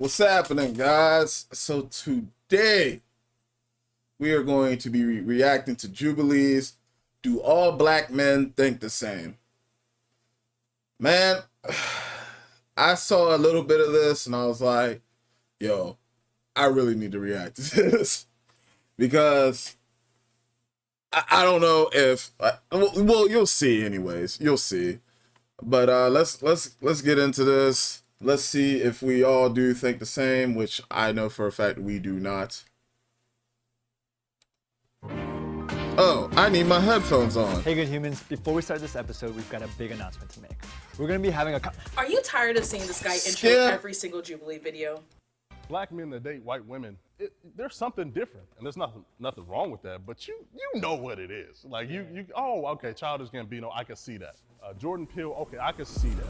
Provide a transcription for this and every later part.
What's happening, guys? So today we are going to be reacting to Jubilee's Do All Black Men Think the Same? Man, I saw a little bit of this and I was like, yo, I really need to react to this because I don't know if well, you'll see anyways. You'll see. But let's get into this. Let's see if we all do think the same, which I know for a fact we do not. Oh, I need my headphones on. Hey good humans, before we start this episode, we've got a big announcement to make. We're gonna be having a Are you tired of seeing this guy intro every single Jubilee video? Black men that date white women, there's something different, and there's nothing wrong with that. But you know what it is. Like oh, okay, Childish Gambino, I can see that. Jordan Peele, okay, I can see that.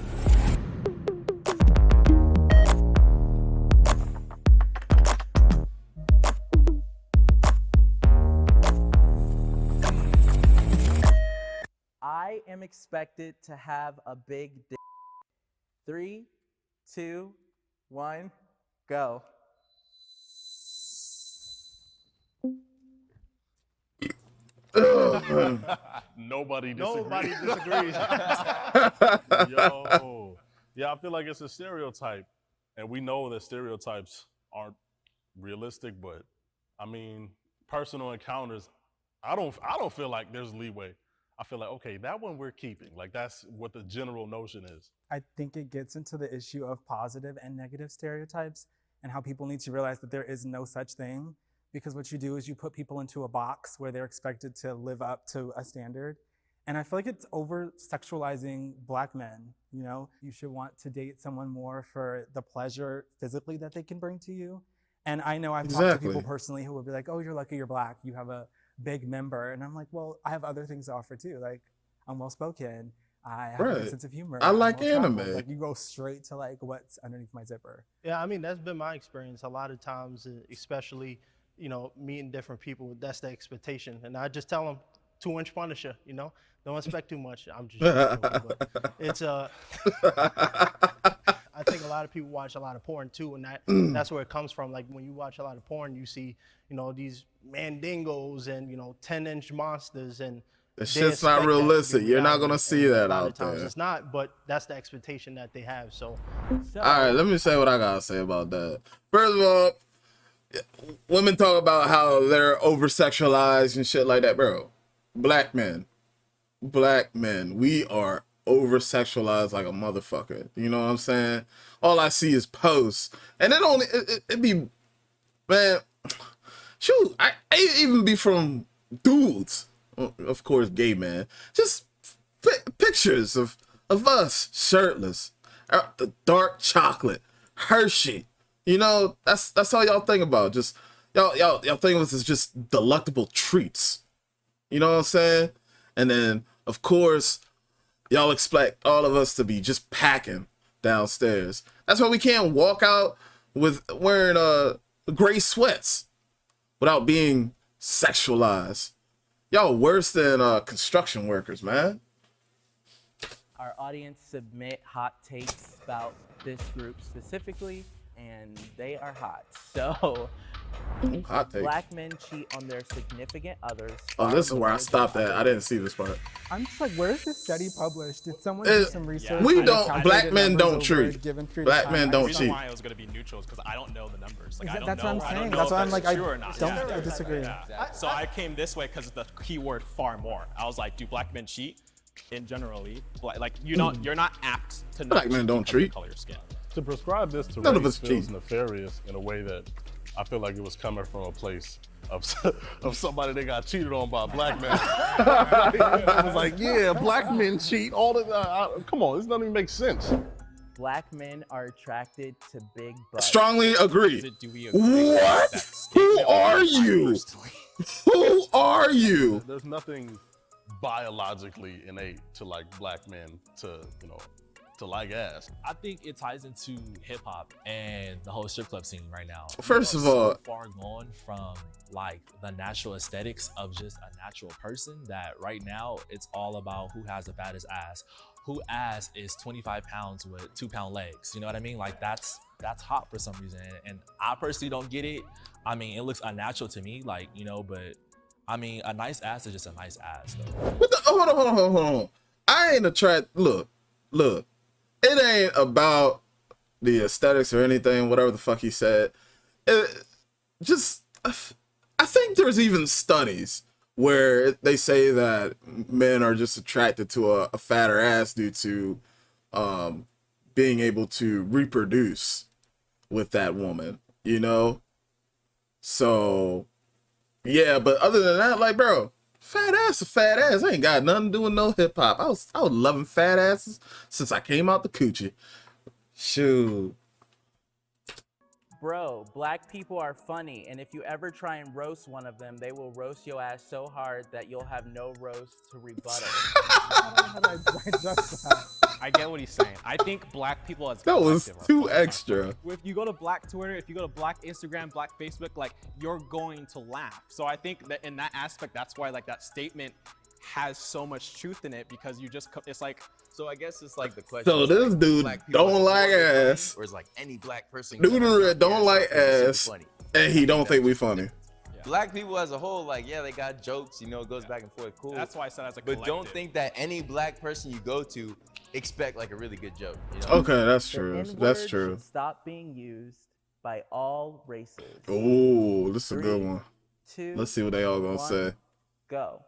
I am expected to have a big dick. 3, 2, 1, go. Nobody disagrees. Nobody disagrees. Yo, yeah, I feel like it's a stereotype, and we know that stereotypes aren't realistic. But I mean, personal encounters, I don't feel like there's leeway. I feel like, okay, that one we're keeping. Like, that's what the general notion is. I think it gets into the issue of positive and negative stereotypes and how people need to realize that there is no such thing, because what you do is you put people into a box where they're expected to live up to a standard. And I feel like it's over-sexualizing Black men. You know, you should want to date someone more for the pleasure physically that they can bring to you. And I know I've talked to people personally who will be like, oh, you're lucky you're Black, you have a big member. And I'm like, well, I have other things to offer too. Like, I'm well-spoken, I have a sense of humor. I like anime. Like, you go straight to like what's underneath my zipper. Yeah, I mean, that's been my experience. A lot of times, especially, you know, meeting different people, that's the expectation. And I just tell them, 2-inch Punisher, you know? Don't expect too much. I'm just joking, but it's I think a lot of people watch a lot of porn too, and that's where it comes from. Like, when you watch a lot of porn, you see, you know, these mandingos and, you know, 10-inch monsters, and the shit's not realistic. You're not gonna see that out there. It's not, but that's the expectation that they have. So all right, let me say what I gotta say about that. First of all, women talk about how they're over-sexualized and shit like that, bro. Black men, we are over-sexualized like a motherfucker. You know what I'm saying? All I see is posts, and it be, man, shoot, I even be from dudes, of course, gay man, just pictures of us shirtless, the dark chocolate, Hershey. You know, that's all y'all think about. Just y'all think of us as just delectable treats. You know what I'm saying? And then, of course, y'all expect all of us to be just packing downstairs. That's why we can't walk out with wearing gray sweats without being sexualized. Y'all worse than construction workers, man. Our audience submit hot takes about this group specifically, and they are hot. So, hot take. Black men cheat on their significant others. Oh, this is where I stopped at. I didn't see this part. I'm just like, where is this study published? Did someone do some research? We don't. Black men don't treat. Black men don't cheat. The reason why it was going to be neutral is because I don't know the numbers. Like, I don't that's know. what I'm saying. I don't know That's why I'm like, I disagree. So I came this way because of the keyword far more. I was like, do black men cheat? In generally, like you're not apt to know. Black men don't treat. Color your skin. To prescribe this to race feels nefarious in a way that I feel like it was coming from a place of somebody that got cheated on by a Black man. I was like, yeah, Black men cheat all the time. Come on, this doesn't even make sense. Black men are attracted to big butts. Strongly agree. Do we agree? What? Who are you? Who are you? There's nothing biologically innate to like Black men to, you know, to like ass. I think it ties into hip hop and the whole strip club scene right now. First of all, so far gone from like the natural aesthetics of just a natural person that right now it's all about who has the baddest ass, who ass is 25 pounds with 2-pound legs? You know what I mean? Like that's hot for some reason. And I personally don't get it. I mean, it looks unnatural to me, like, you know, but I mean, a nice ass is just a nice ass though. What the, hold on. I ain't look. It ain't about the aesthetics or anything, whatever the fuck he said. I think there's even studies where they say that men are just attracted to a fatter ass due to being able to reproduce with that woman, you know? So, yeah, but other than that, like, bro, fat ass is fat ass. I ain't got nothing to do with no hip hop. I was loving fat asses since I came out the coochie. Shoot. Bro, black people are funny, and if you ever try and roast one of them, they will roast your ass so hard that you'll have no roast to rebuttal. I get what he's saying. I think black people as That was collective are too funny. extra. If you go to black Twitter, if you go to black Instagram, black Facebook, like you're going to laugh. So I think that in that aspect, that's why like that statement has so much truth in it, because you just, it's like, so I guess it's like the question. So this dude don't like ass. Or is like any black person. Dude in red don't like ass, and he don't think we funny. Yeah. Black people as a whole, like, yeah, they got jokes, you know, it goes back and forth, cool. That's why I said as a But collective. don't think that any black person you go to expect like a really good joke. You know? Okay, that's The true. N-word That's true. should stop being used by all races. Oh, this is a good 3, one. 2, Let's see what they all gonna 1, say. Go.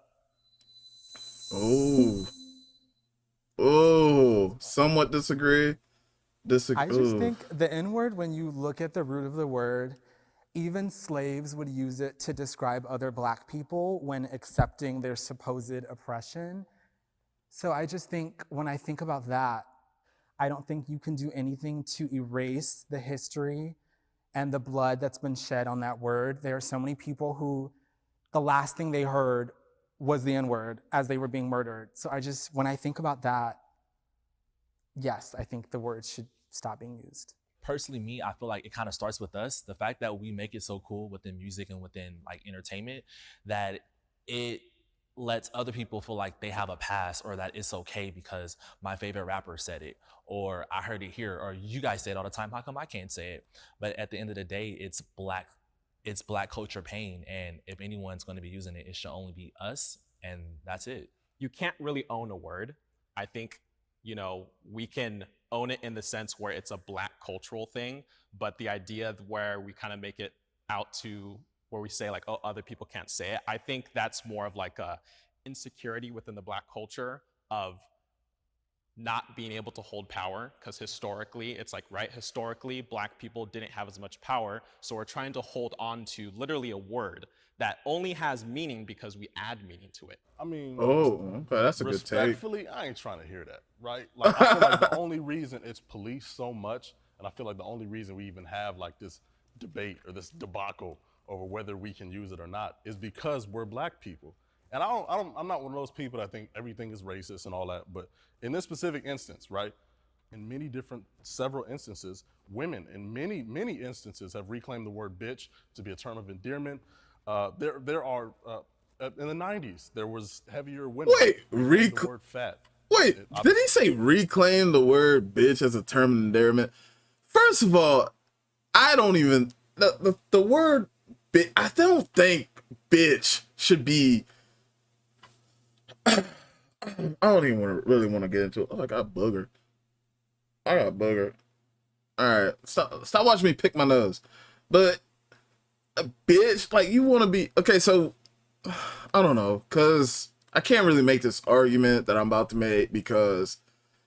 Oh, somewhat disagree. I just think the N-word, when you look at the root of the word, even slaves would use it to describe other black people when accepting their supposed oppression. So I just think, when I think about that, I don't think you can do anything to erase the history and the blood that's been shed on that word. There are so many people who the last thing they heard was the N-word as they were being murdered. So when I think about that, yes, I think the word should stop being used. Personally, me, I feel like it kind of starts with us. The fact that we make it so cool within music and within like entertainment that it lets other people feel like they have a pass, or that it's okay because my favorite rapper said it, or I heard it here, or you guys say it all the time. How come I can't say it? But at the end of the day, it's black culture pain, and if anyone's going to be using it, it should only be us, and that's it. You can't really own a word. I think, you know, we can own it in the sense where it's a black cultural thing, but the idea where we kind of make it out to where we say like, oh, other people can't say it, I think that's more of like a insecurity within the black culture of not being able to hold power, because historically, it's like, right, historically, black people didn't have as much power, so we're trying to hold on to literally a word that only has meaning because we add meaning to it. I mean, okay, that's a good take. Respectfully, I ain't trying to hear that, right? Like, I feel like the only reason it's policed so much, and I feel like the only reason we even have like this debate or this debacle over whether we can use it or not is because we're black people. And I'm not one of those people that think everything is racist and all that, but in this specific instance, right, in several instances, women in many instances have reclaimed the word bitch to be a term of endearment. There are, in the 90s, there was heavier women. Wait, the word fat. Wait, did he say reclaim the word bitch as a term of endearment? First of all, I don't even, the word bitch, I don't think bitch should be, I don't even really want to get into it. Oh, I got booger. All right, stop watching me pick my nose. But a bitch, like, you want to be, okay, so, I don't know, because I can't really make this argument that I'm about to make because,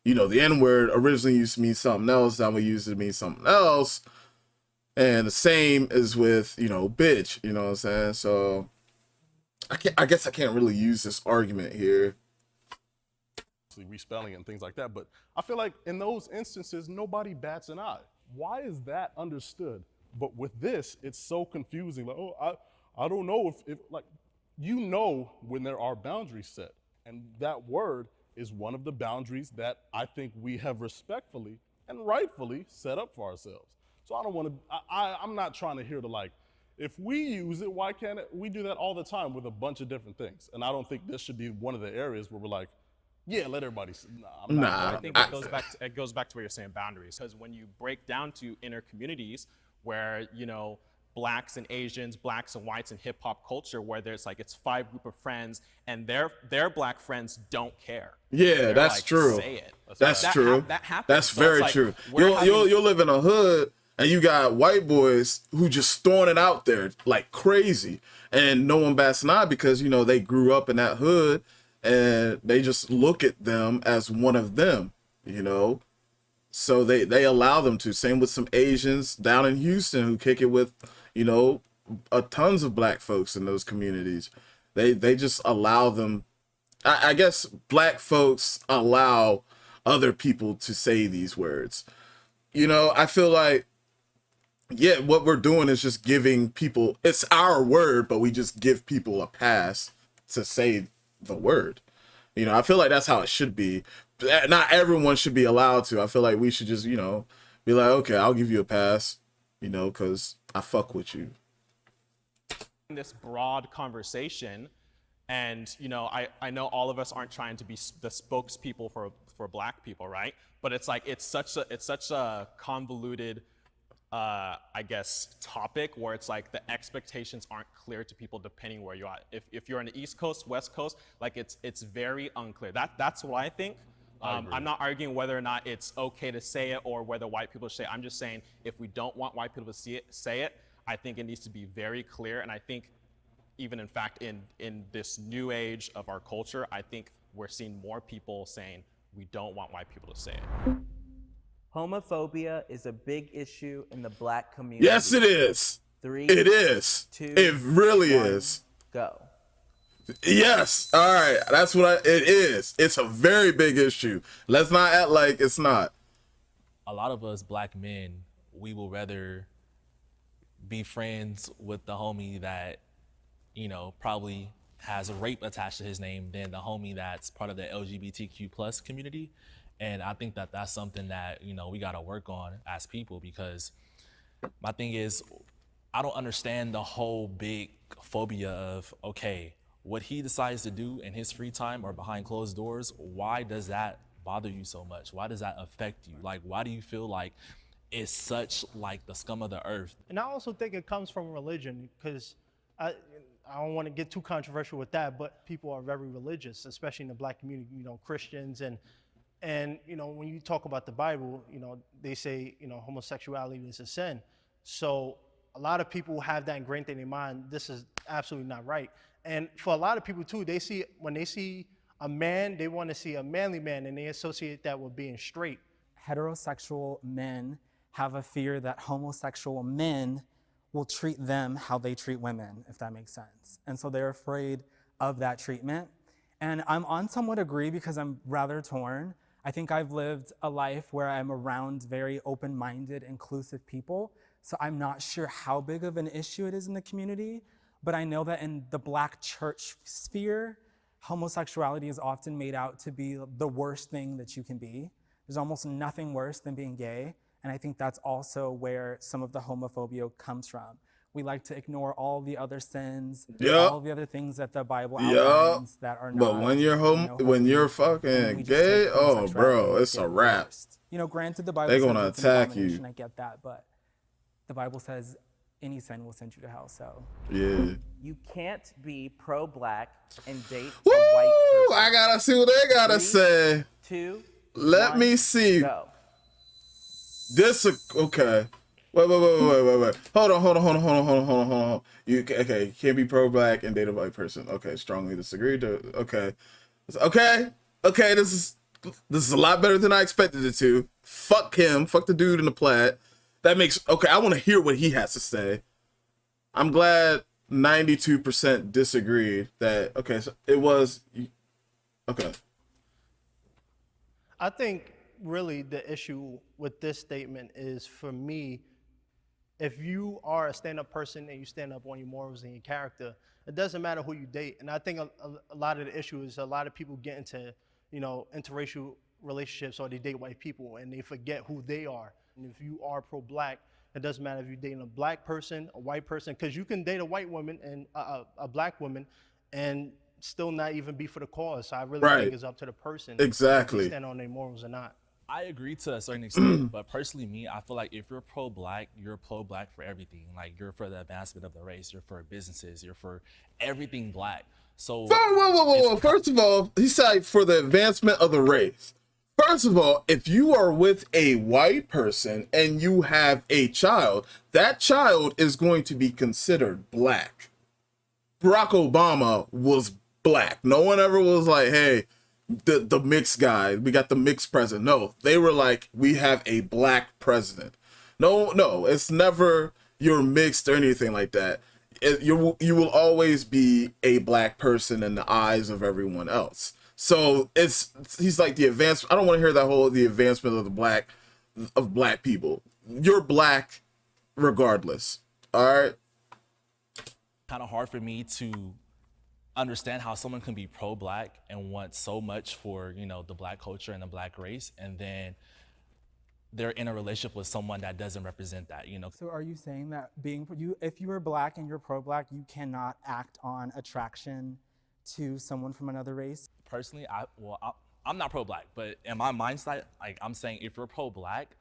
you know, the N-word originally used to mean something else, now we use it to mean something else, and the same is with, you know, bitch, you know what I'm saying? So, I guess I can't really use this argument here. Respelling and things like that, but I feel like in those instances, nobody bats an eye. Why is that understood? But with this, it's so confusing. Like, oh, I don't know if like, you know, when there are boundaries set, and that word is one of the boundaries that I think we have respectfully and rightfully set up for ourselves. So I don't want to, I'm not trying to hear the like, if we use it, why can't we do that all the time with a bunch of different things? And I don't think this should be one of the areas where we're like, Yeah, let everybody. Nah, Nah, I think it goes back to where you're saying boundaries, because when you break down to inner communities where blacks and Asians, blacks and whites in hip hop culture, where there's like it's 5 group of friends and their black friends don't care. Yeah, They're that's like, true. Say it. That's true. That happens. That's So it's very like, true. we're You'll live in a hood and you got white boys who just throwing it out there like crazy, and no one bats an eye because they grew up in that hood and they just look at them as one of them. So they allow them to. Same with some Asians down in Houston who kick it with tons of black folks in those communities. They just allow them. I guess black folks allow other people to say these words. I feel like, yeah, what we're doing is just giving people, it's our word, but we just give people a pass to say the word. I feel like that's how it should be. Not everyone should be allowed to. I feel like we should just, be like, okay, I'll give you a pass, because I fuck with you. This broad conversation, and I know all of us aren't trying to be the spokespeople for black people, right? But it's like it's such a convoluted I guess topic where it's like the expectations aren't clear to people depending where you are. If you're on the East Coast, West Coast, like it's very unclear. That's what I think. I'm not arguing whether or not it's okay to say it or whether white people should say it. I'm just saying if we don't want white people to say it, I think it needs to be very clear. And I think even in fact in this new age of our culture, I think we're seeing more people saying we don't want white people to say it. Homophobia is a big issue in the black community. Yes, it is. 3, it is. 2, it really 1, is. Go. Yes. All right. That's what it is. It's a very big issue. Let's not act like it's not. A lot of us black men, we will rather be friends with the homie that, probably has rape attached to his name than the homie that's part of the LGBTQ plus community. And I think that that's something that, we got to work on as people, because my thing is, I don't understand the whole big phobia of, okay, what he decides to do in his free time or behind closed doors, why does that bother you so much? Why does that affect you? Like, why do you feel like it's such like the scum of the earth? And I also think it comes from religion, because I don't want to get too controversial with that, but people are very religious, especially in the black community, Christians and when you talk about the Bible, they say, homosexuality is a sin. So a lot of people have that ingrained in their mind. This is absolutely not right. And for a lot of people too, when they see a man, they want to see a manly man, and they associate that with being straight. Heterosexual men have a fear that homosexual men will treat them how they treat women, if that makes sense. And so they're afraid of that treatment. And I'm on somewhat agree because I'm rather torn. I think I've lived a life where I'm around very open-minded, inclusive people. So I'm not sure how big of an issue it is in the community, but I know that in the black church sphere, homosexuality is often made out to be the worst thing that you can be. There's almost nothing worse than being gay. And I think that's also where some of the homophobia comes from. We like to ignore all the other sins, all the other things that the Bible outlines that are not. But when you're when you're fucking gay, oh, bro, it's a wrap. Granted, the Bible they're says gonna it's an attack abomination, you. I get that, but the Bible says any sin will send you to hell. So yeah, you can't be pro-black and date Woo! a white person. I gotta see what they gotta 3, say. 2, Let 1, me see. Go. This okay. Wait. Hold on. You can't be pro-black and date a white person. Okay, strongly disagree. Okay. This is a lot better than I expected it to. Fuck him. Fuck the dude in the plaid. That makes okay. I want to hear what he has to say. I'm glad 92% disagreed. That okay. So it was okay. I think really the issue with this statement is, for me, if you are a stand-up person and you stand up on your morals and your character, it doesn't matter who you date. And I think a lot of the issue is a lot of people get into, interracial relationships, or they date white people and they forget who they are. And if you are pro-black, it doesn't matter if you're dating a black person, a white person, because you can date a white woman and a black woman, and still not even be for the cause. So I really Right. think it's up to the person Exactly. if they stand on their morals or not. I agree to a certain extent, but personally, me, I feel like if you're pro-black, you're pro-black for everything. Like, you're for the advancement of the race, you're for businesses, you're for everything black. So, Whoa. First of all, he said for the advancement of the race. First of all, if you are with a white person and you have a child, that child is going to be considered black. Barack Obama was black. No one ever was like, hey, the mixed guy, we got the mixed president. No, they were like, we have a black president. No, it's never you're mixed or anything like that. You will always be a black person in the eyes of everyone else. So he's like the advancement. I don't want to hear that whole the advancement of black people. You're black regardless. All right. kind of hard for me to understand how someone can be pro-black and want so much for, you know, the black culture and the black race, and then they're in a relationship with someone that doesn't represent that, you know. So are you saying that if you are black and you're pro-black, you cannot act on attraction to someone from another race? Personally, I'm not pro-black, but in my mindset, like I'm saying, if you're pro-black,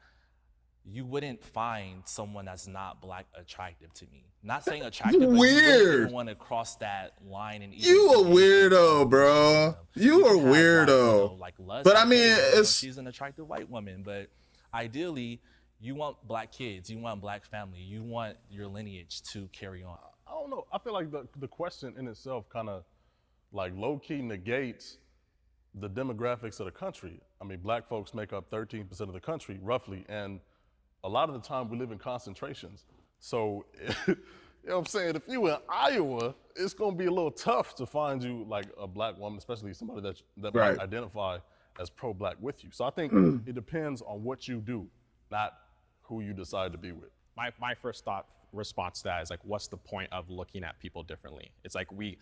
you wouldn't find someone that's not black attractive to me. Not saying attractive, but you wouldn't even want to cross that line and you a weirdo, bro. You a weirdo. Like lust, but I mean, she's an attractive white woman, but ideally, you want black kids, you want black family, you want your lineage to carry on. I don't know. I feel like the question in itself kind of like low-key negates the demographics of the country. I mean, black folks make up 13% of the country, roughly, and a lot of the time we live in concentrations. So, you know what I'm saying? If you in Iowa, it's gonna be a little tough to find you like a black woman, especially somebody that Right. might identify as pro-black with you. So I think it depends on what you do, not who you decide to be with. My first response to that is like, what's the point of looking at people differently? It's like we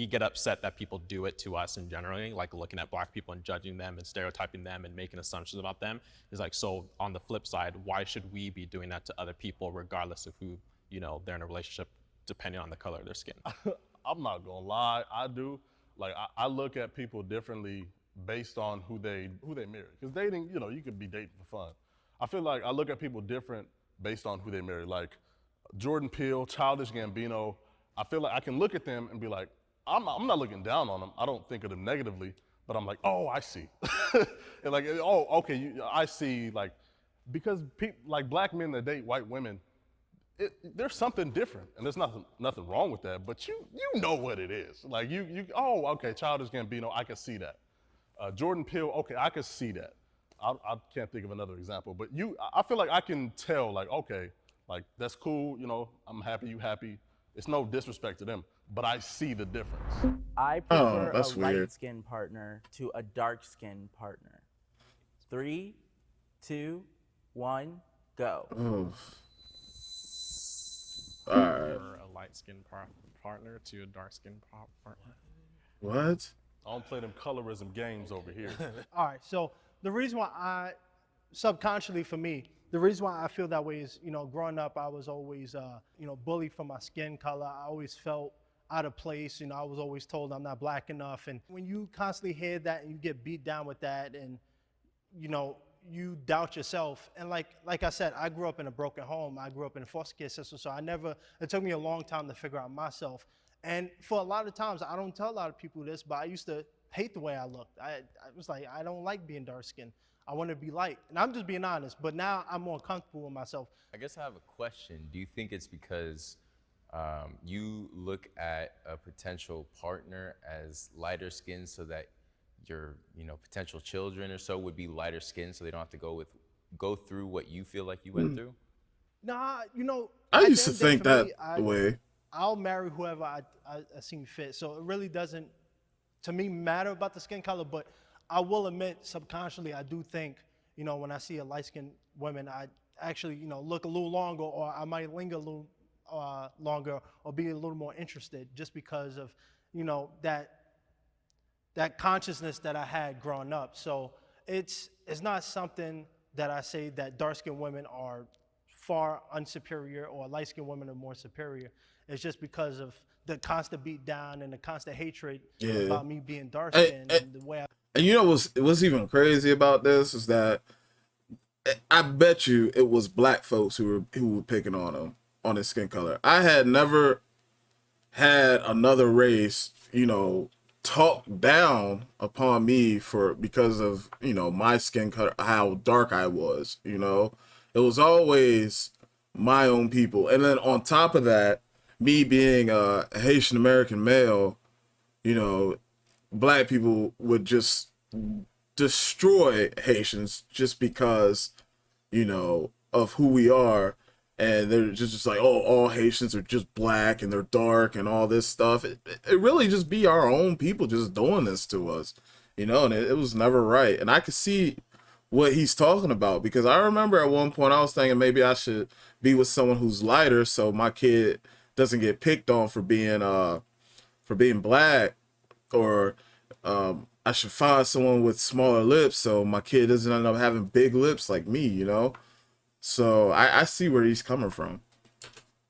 get upset that people do it to us in generally, like looking at black people and judging them and stereotyping them and making assumptions about them. It's like, so on the flip side, why should we be doing that to other people regardless of who, you know, they're in a relationship, depending on the color of their skin? I'm not gonna lie, I do. Like I look at people differently based on who they marry. Because dating, you know, you could be dating for fun. I feel like I look at people different based on who they marry. Like Jordan Peele, Childish Gambino, I feel like I can look at them and be like, I'm not looking down on them. I don't think of them negatively, but I'm like, oh, I see. And like, oh, okay, I see, like, because like black men that date white women, there's something different, and there's nothing wrong with that, but you know what it is. Like oh, okay, Childish Gambino, I can see that. Jordan Peele, okay, I can see that. I can't think of another example, but I feel like I can tell, like, okay, like that's cool, you know, I'm happy, you happy. It's no disrespect to them, but I see the difference. I prefer a that's weird. light-skinned partner to a dark-skinned partner. 3, 2, 1, go. All right. Or a light-skinned partner to a dark-skinned partner. What? I don't play them colorism games over here. All right, so the reason why subconsciously for me, the reason why I feel that way is, you know, growing up, I was always, you know, bullied for my skin color. I always felt out of place. You know, I was always told I'm not black enough. And when you constantly hear that and you get beat down with that and, you know, you doubt yourself. And like I said, I grew up in a broken home. I grew up in a foster care system. So it took me a long time to figure out myself. And for a lot of times, I don't tell a lot of people this, but I used to hate the way I looked. I was like, I don't like being dark skinned. I want to be light. And I'm just being honest, but now I'm more comfortable with myself. I guess I have a question. Do you think it's because you look at a potential partner as lighter skinned so that your, you know, potential children or so would be lighter skinned so they don't have to go through what you feel like you went through? Nah, you know. I used to think that way. I'll marry whoever I seem fit. So it really doesn't, to me, matter about the skin color, but I will admit subconsciously I do think, you know, when I see a light-skinned woman, I actually, you know, look a little longer, or I might linger a little longer, or be a little more interested just because of, you know, that consciousness that I had growing up. So it's not something that I say that dark-skinned women are far unsuperior or light-skinned women are more superior. It's just because of the constant beat down and the constant hatred about me being dark-skinned and the way I. And you know what's even crazy about this is that I bet you it was black folks who were picking on him on his skin color. I had never had another race, talk down upon me because of, my skin color, how dark I was, It was always my own people. And then on top of that, me being a Haitian American male, black people would just destroy Haitians just because, of who we are. And they're just like, oh, all Haitians are just black and they're dark and all this stuff. It really just be our own people just doing this to us, and it was never right. And I could see what he's talking about, because I remember at one point I was thinking maybe I should be with someone who's lighter so my kid doesn't get picked on for being black, or I should find someone with smaller lips so my kid doesn't end up having big lips like me, So I see where he's coming from.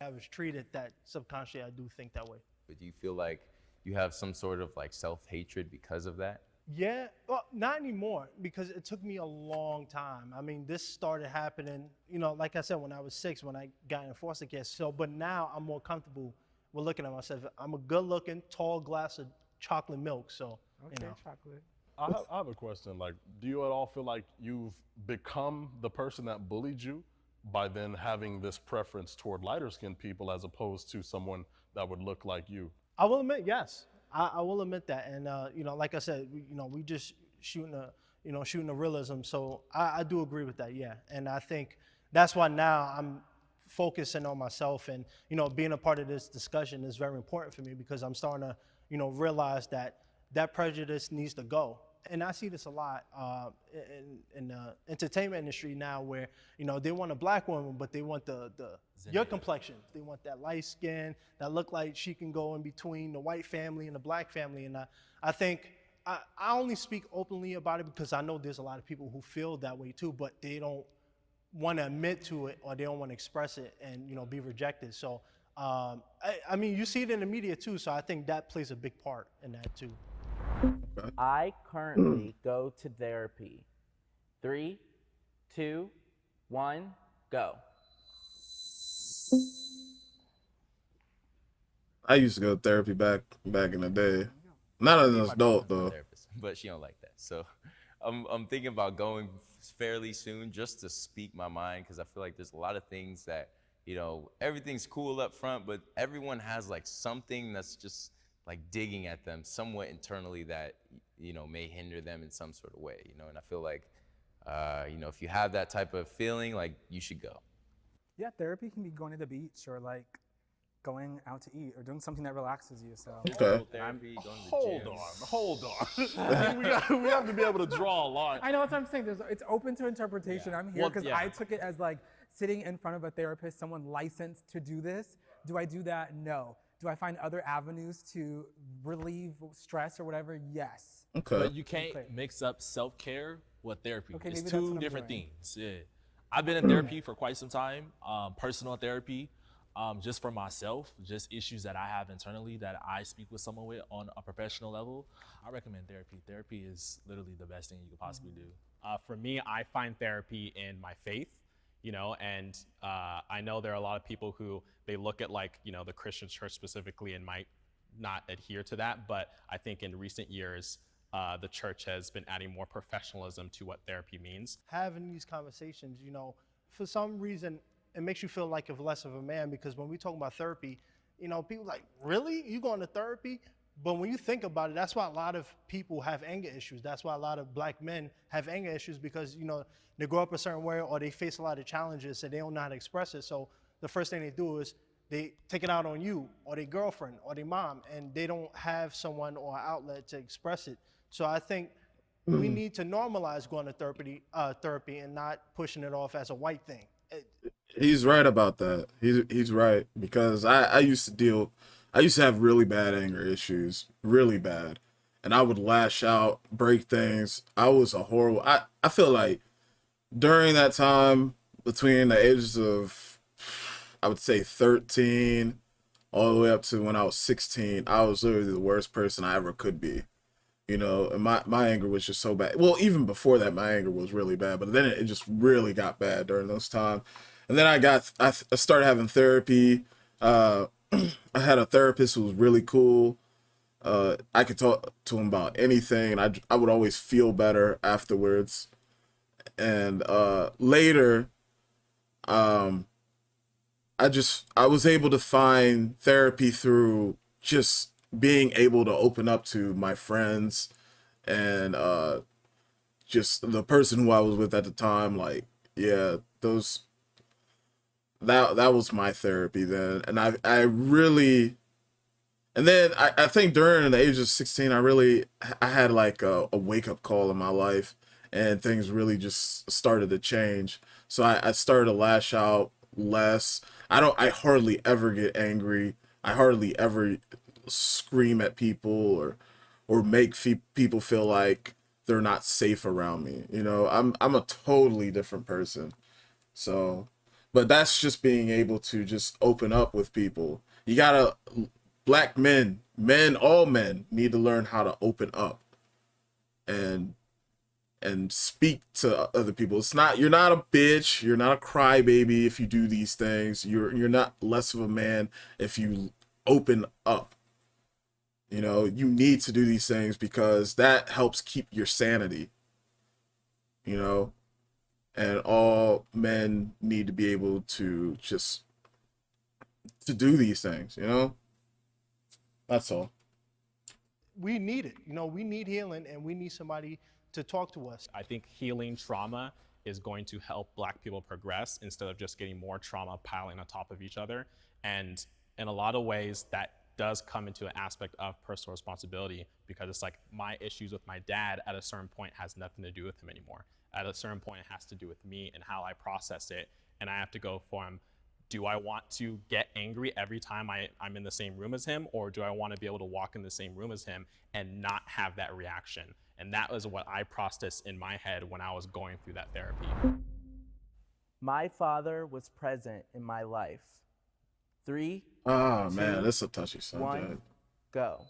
I was treated that subconsciously. I do think that way. But do you feel like you have some sort of like self-hatred because of that? Yeah, well, not anymore, because it took me a long time. I mean, this started happening, like I said, when I was 6, when I got in foster care. So, but now I'm more comfortable with looking at myself. I'm a good-looking, tall glass of chocolate milk. So, chocolate. I have a question. Like, do you at all feel like you've become the person that bullied you by then having this preference toward lighter skinned people as opposed to someone that would look like you? I will admit, yes. I will admit that. And, like I said, we just shooting a realism. So I do agree with that, yeah. And I think that's why now I'm focusing on myself, and, being a part of this discussion is very important for me, because I'm starting to, realize that prejudice needs to go. And I see this a lot in the entertainment industry now, where, they want a black woman, but they want your complexion. They want that light skin that look like she can go in between the white family and the black family. And I think I only speak openly about it because I know there's a lot of people who feel that way too, but they don't want to admit to it, or they don't want to express it and, be rejected. So, I mean, you see it in the media too. So I think that plays a big part in that too. I currently go to therapy. 3, 2, 1, go. I used to go to therapy back in the day. Not as an adult though. But she don't like that. So I'm thinking about going fairly soon just to speak my mind, because I feel like there's a lot of things that, everything's cool up front, but everyone has like something that's just like digging at them somewhat internally that, may hinder them in some sort of way, and I feel like, if you have that type of feeling, like, you should go. Yeah, therapy can be going to the beach, or like going out to eat, or doing something that relaxes you. So okay. Therapy, going to the Hold on. we have to be able to draw a line. I know what I'm saying. It's open to interpretation. I'm here because I took it as like sitting in front of a therapist, someone licensed to do this. Do I do that? No. Do I find other avenues to relieve stress or whatever? Yes. Okay. But you can't mix up self-care with therapy. Okay, it's maybe that's two what I'm different doing. things. Yeah. I've been in therapy for quite some time, personal therapy, just for myself, just issues that I have internally that I speak with someone with on a professional level. I recommend therapy. Therapy is literally the best thing you could possibly do. For me, I find therapy in my faith, and I know there are a lot of people who they look at like, the Christian church specifically and might not adhere to that. But I think in recent years, the church has been adding more professionalism to what therapy means. Having these conversations, for some reason, it makes you feel like less of a man, because when we talk about therapy, people like, really? You going to therapy? But when you think about it, that's why a lot of people have anger issues. That's why a lot of black men have anger issues, because, they grow up a certain way, or they face a lot of challenges and they don't know how to express it. So the first thing they do is they take it out on you or their girlfriend or their mom, and they don't have someone or an outlet to express it. So I think we need to normalize going to therapy and not pushing it off as a white thing. He's right about that. He's right, because I used to have really bad anger issues, really bad. And I would lash out, break things. I was a horrible, I feel like during that time between the ages of I would say 13 all the way up to when I was 16, I was literally the worst person I ever could be. You know, and my anger was just so bad. Well, even before that, my anger was really bad, but then it just really got bad during those times. And then I started having therapy. I had a therapist who was really cool. I could talk to him about anything. I would always feel better afterwards. And later, um, I was able to find therapy through just being able to open up to my friends and just the person who I was with at the time. Like, yeah, that was my therapy then. And I really, and then I think during the age of 16, I had like a wake up call in my life, and things really just started to change. So I started to lash out less. I hardly ever get angry. I hardly ever scream at people or make people feel like they're not safe around me. You know, I'm a totally different person. So, but that's just being able to just open up with people. You gotta, black all men need to learn how to open up and speak to other people. You're not a bitch, you're not a crybaby if you do these things. You're not less of a man if you open up. You know, you need to do these things because that helps keep your sanity. You know, and all men need to be able to just to do these things, you know? That's all. We need it. You know, we need healing, and we need somebody to talk to us. I think healing trauma is going to help Black people progress instead of just getting more trauma piling on top of each other. And in a lot of ways, that does come into an aspect of personal responsibility, because it's like my issues with my dad at a certain point has nothing to do with him anymore. At a certain point, it has to do with me and how I process it. And I have to go from, do I want to get angry every time I'm in the same room as him, or do I want to be able to walk in the same room as him and not have that reaction? And that was what I processed in my head when I was going through that therapy. My father was present in my life. 3, Oh 2, man, that's a touchy subject. 1, go.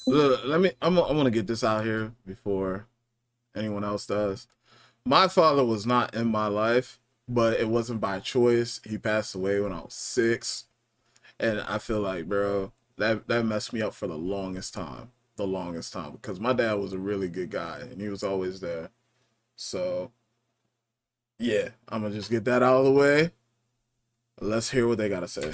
Look, I'm gonna get this out here before anyone else does. My father was not in my life, but it wasn't by choice. He passed away when I was 6. And I feel like, bro, that messed me up for the longest time. Because my dad was a really good guy and he was always there. So yeah, I'm gonna just get that out of the way. Let's hear what they gotta say.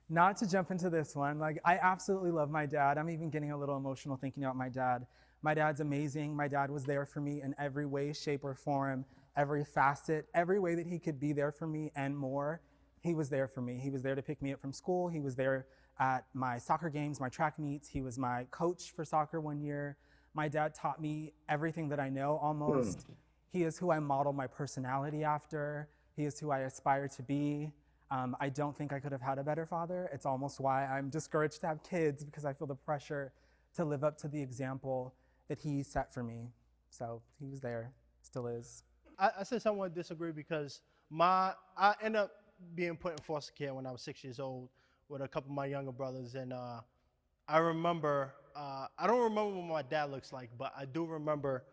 Not to jump into this one, like I absolutely love my dad. I'm even getting a little emotional thinking about my dad. My dad's amazing. My dad was there for me in every way, shape, or form, every facet, every way that he could be there for me and more. He was there for me. He was there to pick me up from school. He was there at my soccer games, my track meets. He was my coach for soccer one year. My dad taught me everything that I know almost. He is who I model my personality after. He is who I aspire to be. I don't think I could have had a better father. It's almost why I'm discouraged to have kids, because I feel the pressure to live up to the example that he set for me. So he was there, still is. I said somewhat disagree because I ended up being put in foster care when I was 6 years old with a couple of my younger brothers. And I remember, I don't remember what my dad looks like, but I do remember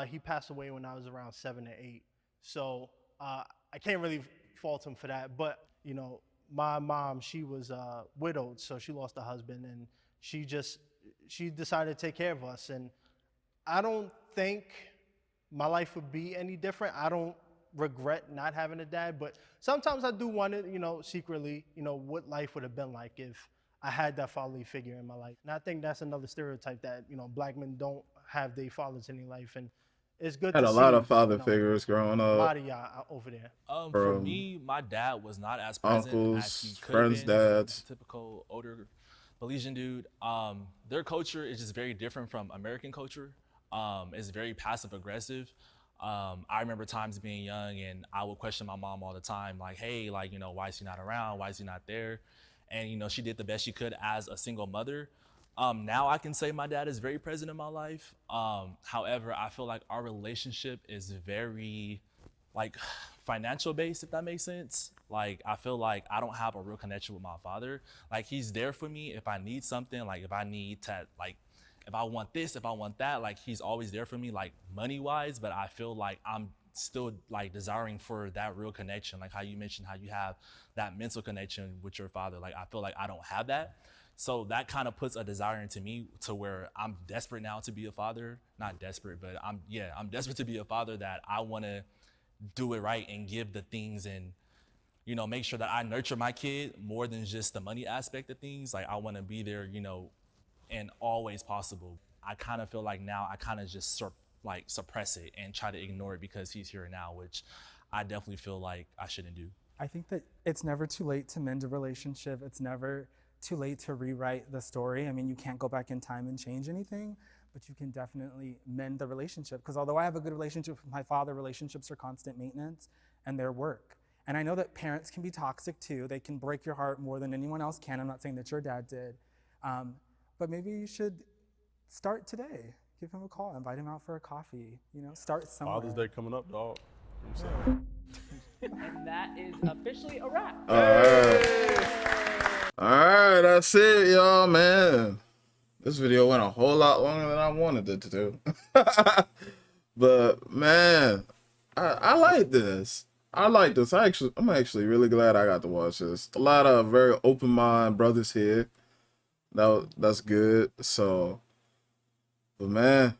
he passed away when I was around 7 or 8. So I can't really fault him for that. But, you know, my mom, she was widowed, so she lost a husband, and she decided to take care of us. And I don't think my life would be any different. I don't regret not having a dad, but sometimes I do wonder, you know, secretly, you know, what life would have been like if I had that fatherly figure in my life. And I think that's another stereotype that, you know, Black men don't have their fathers in their life. And it's good Had to a see, lot of father you know, figures growing a up. lot of y'all over there. For me, my dad was not as present as he Uncles, could friends' have been. dads. Typical older Belizean dude. Their culture is just very different from American culture. It's very passive aggressive. I remember times being young and I would question my mom all the time, like, hey, like, you know, why is he not around? Why is he not there? And, you know, she did the best she could as a single mother. Now I can say my dad is very present in my life. However, I feel like our relationship is very like financial base, if that makes sense. Like I feel like I don't have a real connection with my father. Like he's there for me if I need something, like if I need to, like if I want this, if I want that, like he's always there for me, like money wise. But I feel like I'm still like desiring for that real connection, like how you mentioned how you have that mental connection with your father. Like I feel like I don't have that. So that kind of puts a desire into me to where I'm desperate now to be a father. Not desperate, but I'm desperate to be a father, that I want to do it right and give the things and, you know, make sure that I nurture my kid more than just the money aspect of things. Like I want to be there, you know, and always possible. I kind of feel like now I kind of just suppress it and try to ignore it because he's here now, which I definitely feel like I shouldn't do. I think that it's never too late to mend a relationship. It's never too late to rewrite the story. I mean, you can't go back in time and change anything, but you can definitely mend the relationship. Because although I have a good relationship with my father, relationships are constant maintenance and they're work. And I know that parents can be toxic too. They can break your heart more than anyone else can. I'm not saying that your dad did. But maybe you should start today. Give him a call, invite him out for a coffee, you know, start somewhere. Father's Day coming up, dog. You know what I'm saying? And that is officially a wrap. All right, that's it, y'all, man. This video went a whole lot longer than I wanted it to do. But man, I like this. I'm actually really glad I got to watch this. A lot of very open mind brothers here. That's good. So, but man,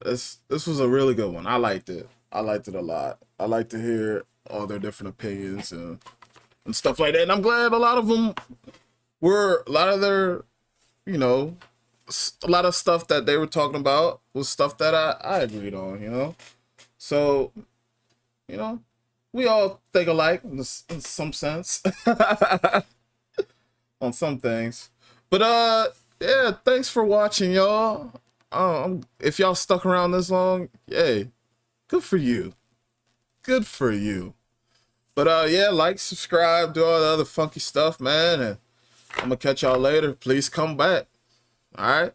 this was a really good one. I liked it. I liked it a lot. I like to hear all their different opinions and stuff like that. And I'm glad a lot of their, you know, a lot of stuff that they were talking about was stuff that I agreed on, you know. So, you know, we all think alike in some sense. On some things. But yeah, thanks for watching, y'all. If y'all stuck around this long, yay. Good for you. Good for you. But yeah, like, subscribe, do all the other funky stuff, man. And I'm gonna catch y'all later. Please come back. All right.